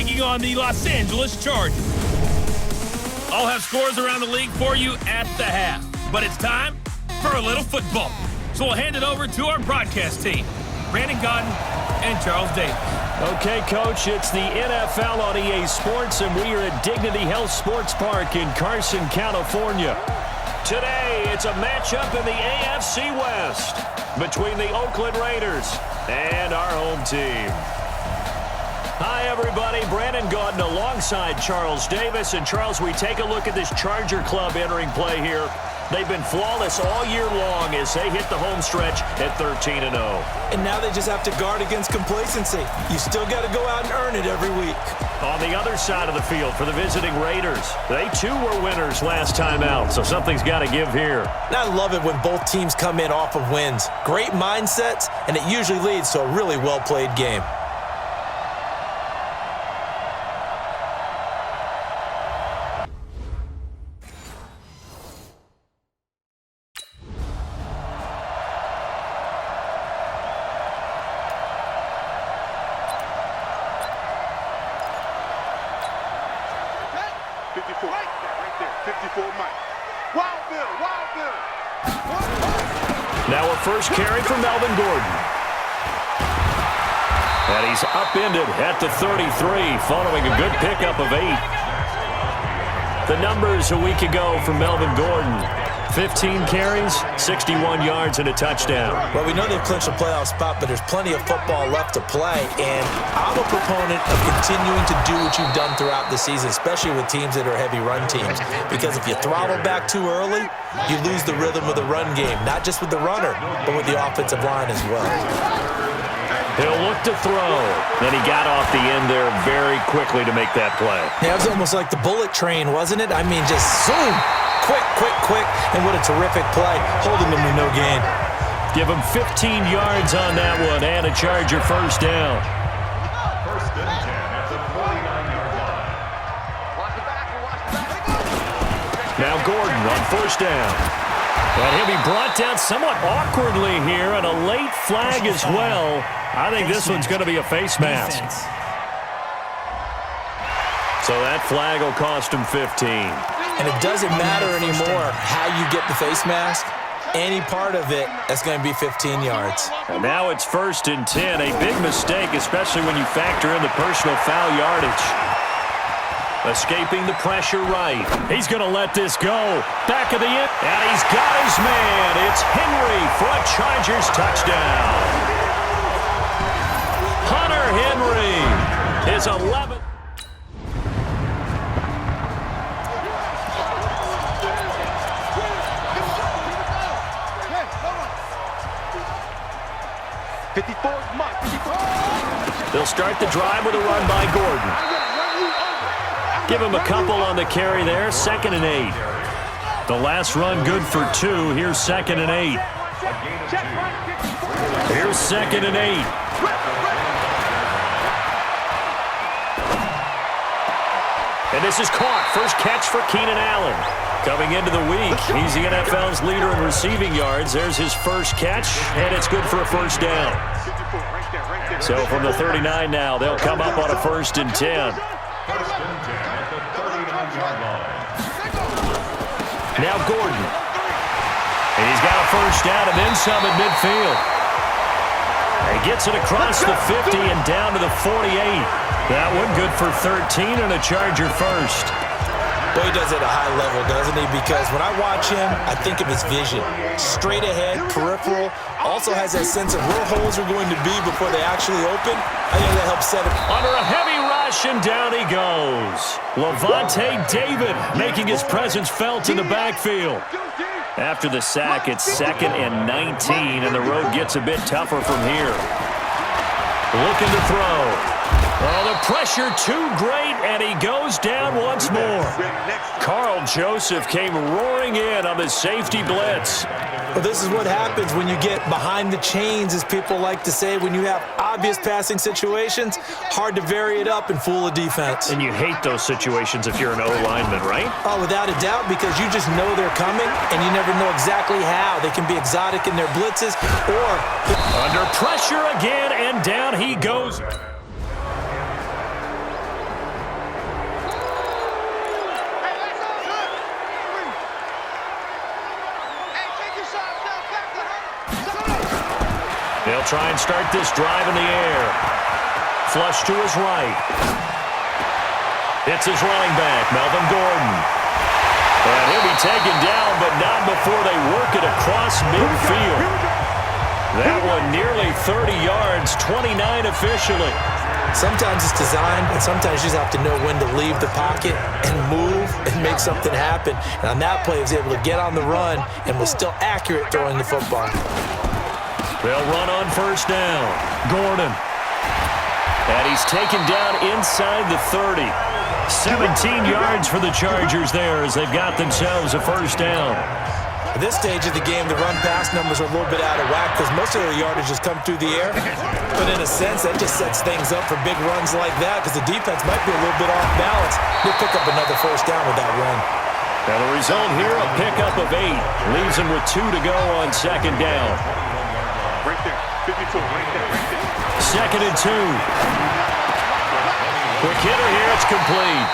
taking on the Los Angeles Chargers. I'll have scores around the league for you at the half. But it's time for a little football. So we'll hand it over to our broadcast team, Brandon Godden and Charles Davis. Okay, Coach, it's the NFL on EA Sports, and we are at Dignity Health Sports Park in Carson, California. Today, it's a matchup in the AFC West between the Oakland Raiders and our home team. Hi, everybody. Brandon Gaudin alongside Charles Davis. And, Charles, we take a look at this Charger club entering play here. They've been flawless all year long as they hit the home stretch at 13-0. And now they just have to guard against complacency. You still got to go out and earn it every week. On the other side of the field for the visiting Raiders, they too were winners last time out, so something's got to give here. And I love it when both teams come in off of wins. Great mindsets, and it usually leads to a really well-played game. Now a first carry for Melvin Gordon. And he's upended at the 33 following a good pickup of 8. The numbers a week ago for Melvin Gordon. 15 carries, 61 yards, and a touchdown. Well, we know they've clinched a playoff spot, but there's plenty of football left to play, and I'm a proponent of continuing to do what you've done throughout the season, especially with teams that are heavy run teams, because if you throttle back too early, you lose the rhythm of the run game, not just with the runner, but with the offensive line as well. He'll look to throw. Then he got off the end there very quickly to make that play. Yeah, it was almost like the bullet train, wasn't it? I mean, just zoom. Quick, and what a terrific play, holding them to no gain. Give him 15 yards on that one and a Charger first down. First and 10 at the 49-yard line. Now Gordon on first down. And he'll be brought down somewhat awkwardly here, and a late flag as well. I think this one's going to be a face mask. So that flag will cost him 15. And it doesn't matter anymore how you get the face mask. Any part of it, that's going to be 15 yards. And now it's first and 10. A big mistake, especially when you factor in the personal foul yardage. Escaping the pressure right. He's going to let this go. Back of the end. And he's got his man. It's Henry for a Chargers touchdown. Hunter Henry is 11th. They'll start the drive with a run by Gordon. Give him a couple on the carry there. 2nd and 8. The last run good for 2. Here's 2nd and 8. Here's 2nd and 8. And this is caught. First catch for Keenan Allen. Coming into the week, he's the NFL's leader in receiving yards. There's his first catch, and it's good for a first down. So from the 39 now, they'll come up on a 1st and 10. First and 10 at the 39-yard line. Now Gordon. And he's got a first down and then some at midfield. And he gets it across the 50 and down to the 48. That one good for 13 and a Charger first. Well, he does it at a high level, doesn't he? Because when I watch him, I think of his vision. Straight ahead, peripheral, also has that sense of where holes are going to be before they actually open. I think that helps set him. Under a heavy rush, and down he goes. Levante David making his presence felt in the backfield. After the sack, it's 2nd and 19, and the road gets a bit tougher from here. Looking to throw. Oh, the pressure too great, and he goes down once more. Carl Joseph came roaring in on the safety blitz. Well, this is what happens when you get behind the chains, as people like to say. When you have obvious passing situations, hard to vary it up and fool a defense. And you hate those situations if you're an O-lineman, right? Oh, without a doubt, because you just know they're coming, and you never know exactly how. They can be exotic in their blitzes, or... Under pressure again, and down he goes. They'll try and start this drive in the air. Flush to his right. It's his running back, Melvin Gordon. And he'll be taken down, but not before they work it across midfield. That one nearly 30 yards, 29 officially. Sometimes it's designed, and sometimes you just have to know when to leave the pocket and move and make something happen. And on that play, he was able to get on the run and was still accurate throwing the football. They'll run on first down. Gordon. And he's taken down inside the 30. 17 yards for the Chargers there as they've got themselves a first down. At this stage of the game, the run-pass numbers are a little bit out of whack because most of their yardage has come through the air. But in a sense, that just sets things up for big runs like that because the defense might be a little bit off balance. They'll pick up another first down with that run. Now the result here, a pickup of 8. Leaves them with 2 to go on second down. Right there. 52, right there. Second and 2. Quick hitter here, it's complete.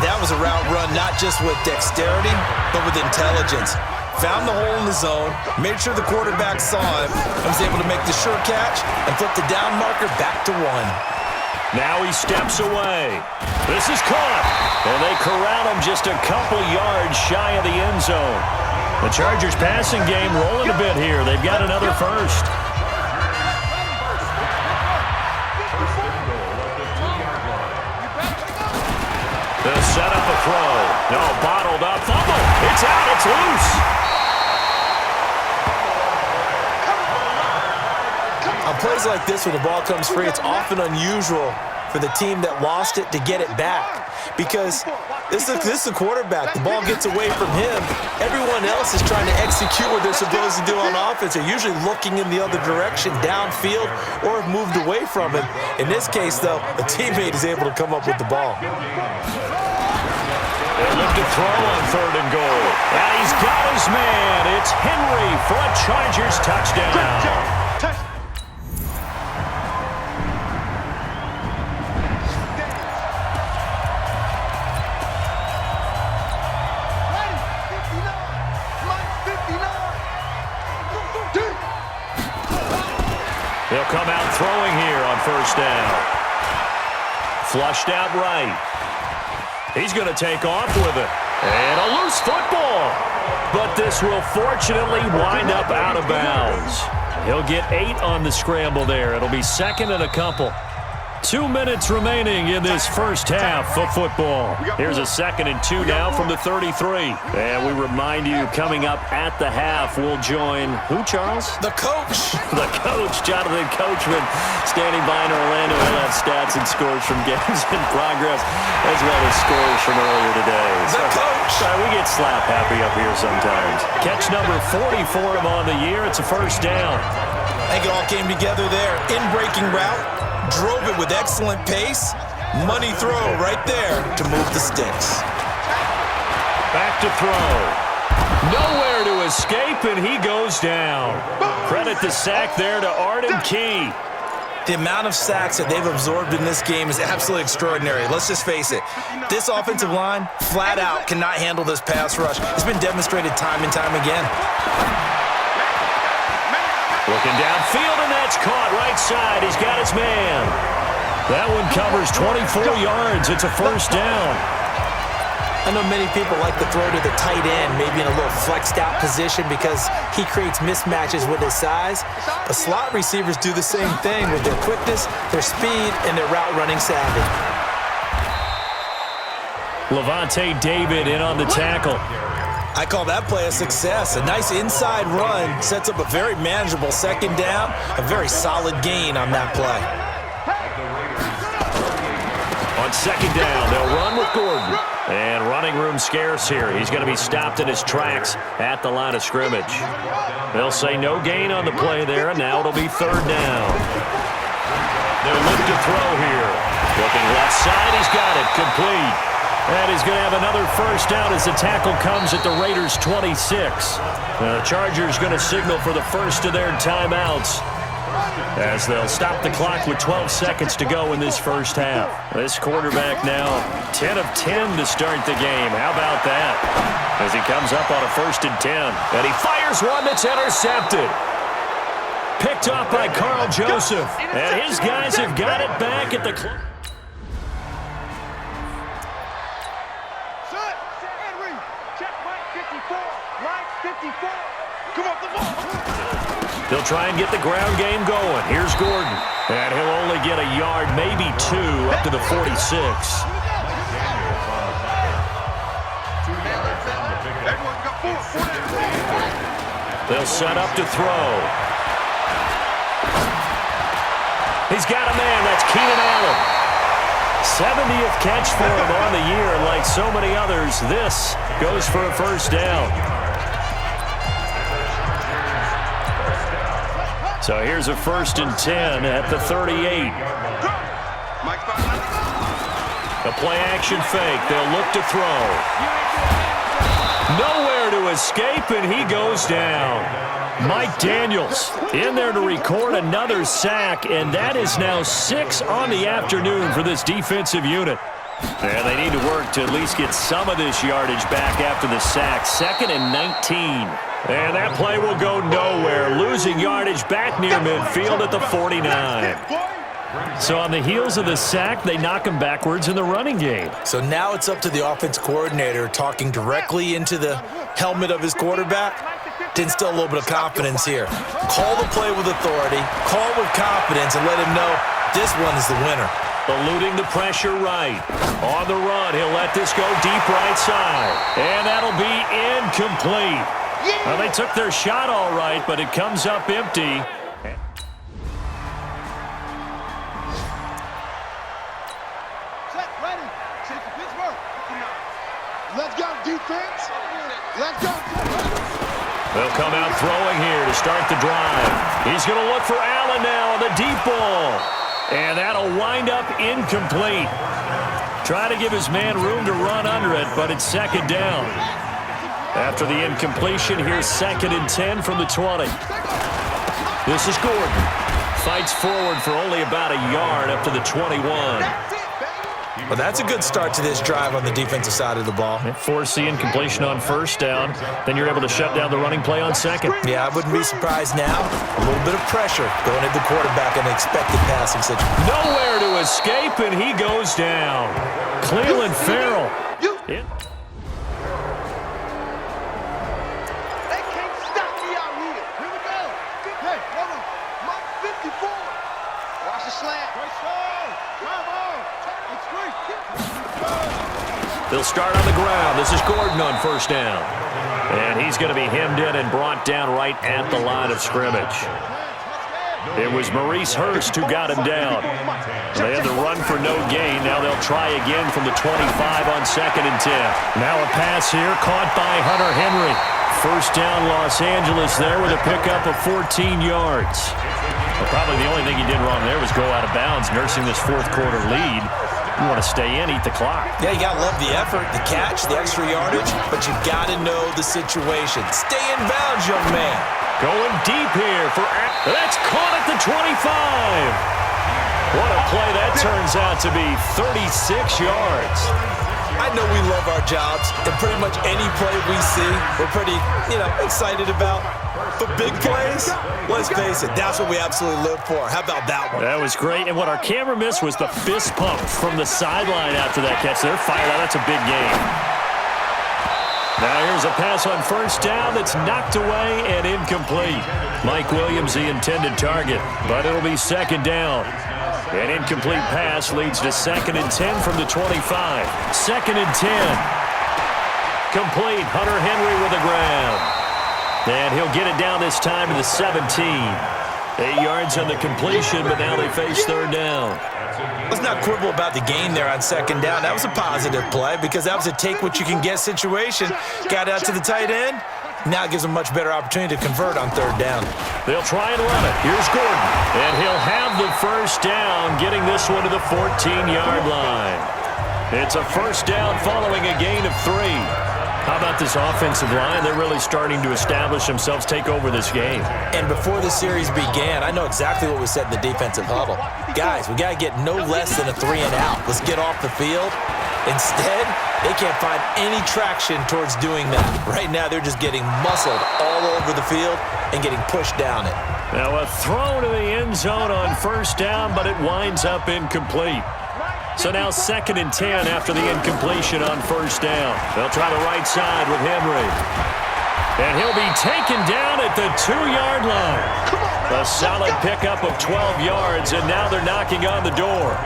That was a route run not just with dexterity, but with intelligence. Found the hole in the zone, made sure the quarterback saw him, and was able to make the sure catch and flip the down marker back to 1. Now he steps away. This is caught. And they corral him just a couple yards shy of the end zone. The Chargers passing game rolling a bit here. They've got another first. They'll set up a throw. No, bottled up. Fumble. It's out. It's loose. On plays like this where the ball comes free, it's often unusual for the team that lost it to get it back because this is the quarterback. The ball gets away from him. Everyone else is trying to execute what they're supposed to do on offense. They're usually looking in the other direction, downfield, or have moved away from him. In this case, though, a teammate is able to come up with the ball. They look to throw on third and goal. And he's got his man. It's Henry for a Chargers touchdown. They'll come out throwing here on first down. Flushed out right. He's going to take off with it. And a loose football. But this will fortunately wind up out of bounds. He'll get 8 on the scramble there. It'll be second and a couple. 2 minutes remaining in this first half of football. Here's a 2nd and 2 now from the 33. And we remind you, coming up at the half, we'll join who, Charles? The coach. The coach, Jonathan Coachman, standing by in Orlando. He'll have stats and scores from games in progress, as well as scores from earlier today. The coach. We get slap happy up here sometimes. Catch number 40 for him on the year. It's a first down. I think it all came together there. In-breaking route. Drove it with excellent pace. Money throw right there to move the sticks. Back to throw. Nowhere to escape, and he goes down. Credit the sack there to Arden Key. The amount of sacks that they've absorbed in this game is absolutely extraordinary. Let's just face it. This offensive line, flat out, cannot handle this pass rush. It's been demonstrated time and time again. Looking downfield, and that's caught right side. He's got his man. That one covers 24 yards. It's a first down. I know many people like to throw to the tight end, maybe in a little flexed out position because he creates mismatches with his size. But slot receivers do the same thing with their quickness, their speed, and their route running savvy. Levante David in on the tackle. I call that play a success. A nice inside run sets up a very manageable second down, a very solid gain on that play. On second down, they'll run with Gordon. And running room scarce here. He's going to be stopped in his tracks at the line of scrimmage. They'll say no gain on the play there, and now it'll be third down. They'll look to throw here. Looking left side, he's got it, complete. And he's going to have another first down as the tackle comes at the Raiders' 26. The Chargers going to signal for the first of their timeouts. as they'll stop the clock with 12 seconds to go in this first half. This quarterback now 10 of 10 to start the game. How about that? As he comes up on a 1st and 10. And he fires one that's intercepted. Picked off by Carl Joseph. And his guys have got it back at the clock. They'll try and get the ground game going. Here's Gordon. And he'll only get a yard, maybe 2, up to the 46. They'll set up to throw. He's got a man. That's Keenan Allen. 70th catch for him on the year. Like so many others, this goes for a first down. So here's a 1st and 10 at the 38. A play-action fake. They'll look to throw. Nowhere to escape, and he goes down. Mike Daniels in there to record another sack, and that is now 6 on the afternoon for this defensive unit. And they need to work to at least get some of this yardage back after the sack. 2nd and 19. And that play will go nowhere. Losing yardage back near midfield at the 49. So on the heels of the sack, they knock him backwards in the running game. So now it's up to the offense coordinator talking directly into the helmet of his quarterback to instill a little bit of confidence here. Call the play with authority, call with confidence, and let him know this one is the winner. Eluding the pressure right. On the run, he'll let this go deep right side. And that'll be incomplete. Well, they took their shot all right, but it comes up empty. Let's go, defense. Let's go. They'll come out throwing here to start the drive. He's going to look for Allen now on the deep ball. And that'll wind up incomplete. Try to give his man room to run under it, but it's 2nd down. After the incompletion, here's 2nd and 10 from the 20. This is Gordon. Fights forward for only about a yard up to the 21. Well, that's a good start to this drive on the defensive side of the ball. Force the incompletion on 1st down. Then you're able to shut down the running play on 2nd. Yeah, I wouldn't be surprised now. A little bit of pressure going at the quarterback in an expected passing situation. Nowhere to escape, and he goes down. Cleveland Farrell. They can't stop me out here. Here we go. Hey, hold on. Mark 54. Watch the slant. Come on. It's free. They'll start on the ground. This is Gordon on 1st down. And he's going to be hemmed in and brought down right at the line of scrimmage. It was Maurice Hurst who got him down. They had to run for no gain. Now they'll try again from the 25 on 2nd and 10. Now a pass here caught by Hunter Henry. 1st down Los Angeles there with a pickup of 14 yards. Well, probably the only thing he did wrong there was go out of bounds, nursing this 4th quarter lead. You want to stay in, eat the clock. Yeah, you got to love the effort, the catch, the extra yardage, but you've got to know the situation. Stay in bounds, young man. Going deep here for that's caught at the 25. What a play that turns out to be, 36 yards. I know we love our jobs, and pretty much any play we see, we're pretty, excited about. But big plays, let's face it, that's what we absolutely live for. How about that one? That was great, and what our camera missed was the fist pump from the sideline after that catch. They're fired out. That's a big game. Now here's a pass on 1st down that's knocked away and incomplete. Mike Williams, the intended target, but it'll be 2nd down. An incomplete pass leads to 2nd and 10 from the 25. 2nd and 10. Complete. Hunter Henry with the ground. And he'll get it down this time to the 17. 8 yards on the completion, but now they face 3rd down. Let's not quibble about the gain there on 2nd down. That was a positive play because that was a take-what-you-can-get situation. Got out to the tight end. Now it gives them a much better opportunity to convert on 3rd down. They'll try and run it. Here's Gordon. And he'll have the 1st down, getting this one to the 14-yard line. It's a 1st down following a gain of 3. How about this offensive line? They're really starting to establish themselves, take over this game. And before the series began, I know exactly what was said in the defensive huddle. Guys, we got to get no less than a 3 and out. Let's get off the field. Instead, they can't find any traction towards doing that. Right now, they're just getting muscled all over the field and getting pushed down it. Now a throw to the end zone on first down, but it winds up incomplete. So now 2nd and 10 after the incompletion on first down. They'll try the right side with Henry. And he'll be taken down at the 2-yard line. A solid pickup of 12 yards, and now they're knocking on the door.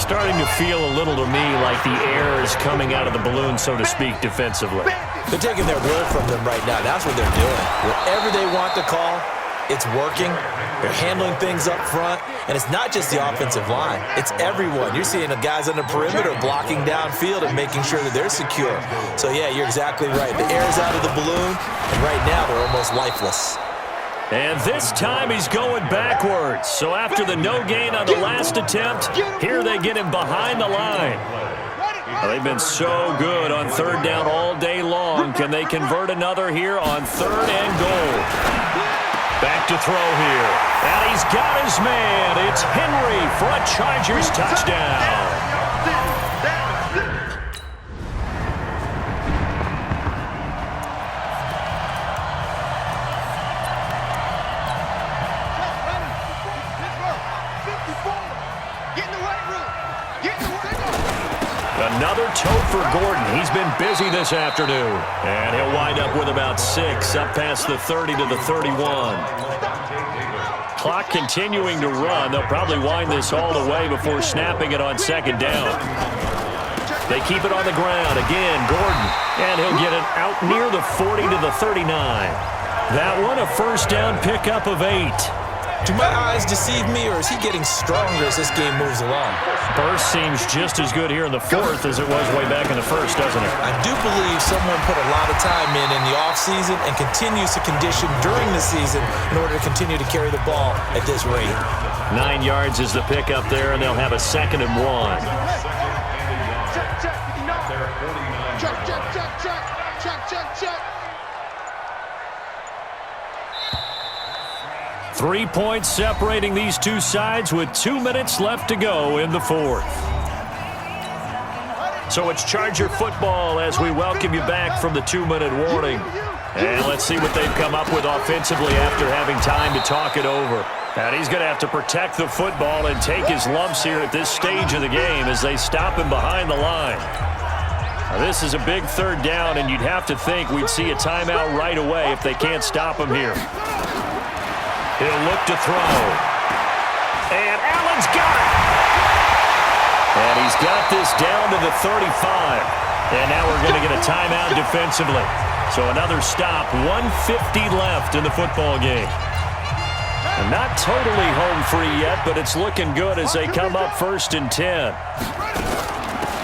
Starting to feel a little to me like the air is coming out of the balloon, so to speak, defensively. They're taking their will from them right now. That's what they're doing. Whatever they want to call, it's working. They're handling things up front. And it's not just the offensive line. It's everyone. You're seeing the guys on the perimeter blocking downfield and making sure that they're secure. So, yeah, you're exactly right. The air's out of the balloon, and right now they're almost lifeless. And this time he's going backwards. So after the no gain on the last attempt, here they get him behind the line. Well, they've been so good on 3rd down all day long. Can they convert another here on 3rd and goal? Back to throw here. And he's got his man. It's Henry for a Chargers touchdown. Another toe for Gordon. He's been busy this afternoon. And he'll wind up with about 6, up past the 30 to the 31. Clock continuing to run. They'll probably wind this all the way before snapping it on 2nd down. They keep it on the ground. Again, Gordon. And he'll get it out near the 40 to the 39. That one, a first down pickup of 8. Do my eyes deceive me, or is he getting stronger as this game moves along? Burst seems just as good here in the 4th as it was way back in the 1st, doesn't it? I do believe someone put a lot of time in the offseason and continues to condition during the season in order to continue to carry the ball at this rate. 9 yards is the pickup there, and they'll have a 2nd and 1. Check. 3 points separating these two sides with 2 minutes left to go in the 4th. So it's Charger football as we welcome you back from the 2-minute warning. And let's see what they've come up with offensively after having time to talk it over. And he's going to have to protect the football and take his lumps here at this stage of the game as they stop him behind the line. Now, this is a big 3rd down, and you'd have to think we'd see a timeout right away if they can't stop him here. He'll look to throw. And Allen's got it. And he's got this down to the 35. And now we're going to get a timeout defensively. So another stop, 1:50 left in the football game. And not totally home free yet, but it's looking good as they come up 1st and 10.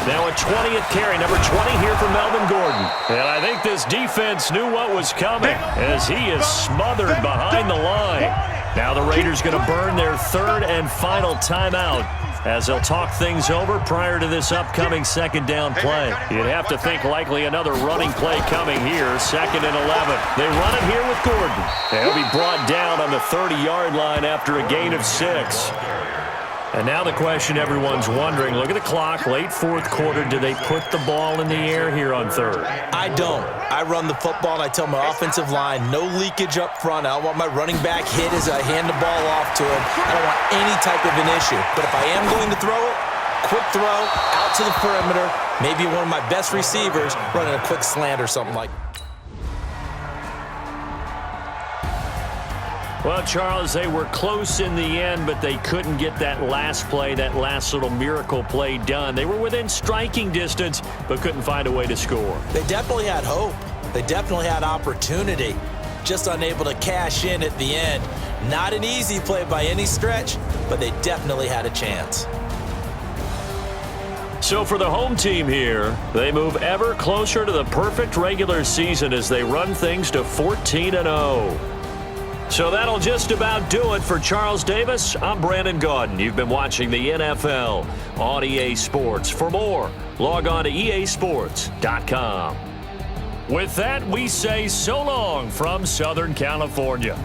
Now a 20th carry, number 20 here for Melvin Gordon. And I think this defense knew what was coming as he is smothered behind the line. Now the Raiders going to burn their 3rd and final timeout as they'll talk things over prior to this upcoming 2nd down play. You'd have to think likely another running play coming here, 2nd and 11. They run it here with Gordon. He'll be brought down on the 30-yard line after a gain of 6. And now the question everyone's wondering, look at the clock, late 4th quarter, do they put the ball in the air here on 3rd? I don't. I run the football, and I tell my offensive line, no leakage up front. I don't want my running back hit as I hand the ball off to him. I don't want any type of an issue. But if I am going to throw it, quick throw, out to the perimeter, maybe one of my best receivers running a quick slant or something like that. Well, Charles, they were close in the end, but they couldn't get that last play, that last little miracle play done. They were within striking distance, but couldn't find a way to score. They definitely had hope. They definitely had opportunity. Just unable to cash in at the end. Not an easy play by any stretch, but they definitely had a chance. So for the home team here, they move ever closer to the perfect regular season as they run things to 14-0. So that'll just about do it for Charles Davis. I'm Brandon Gaudin. You've been watching the NFL on EA Sports. For more, log on to easports.com. With that, we say so long from Southern California.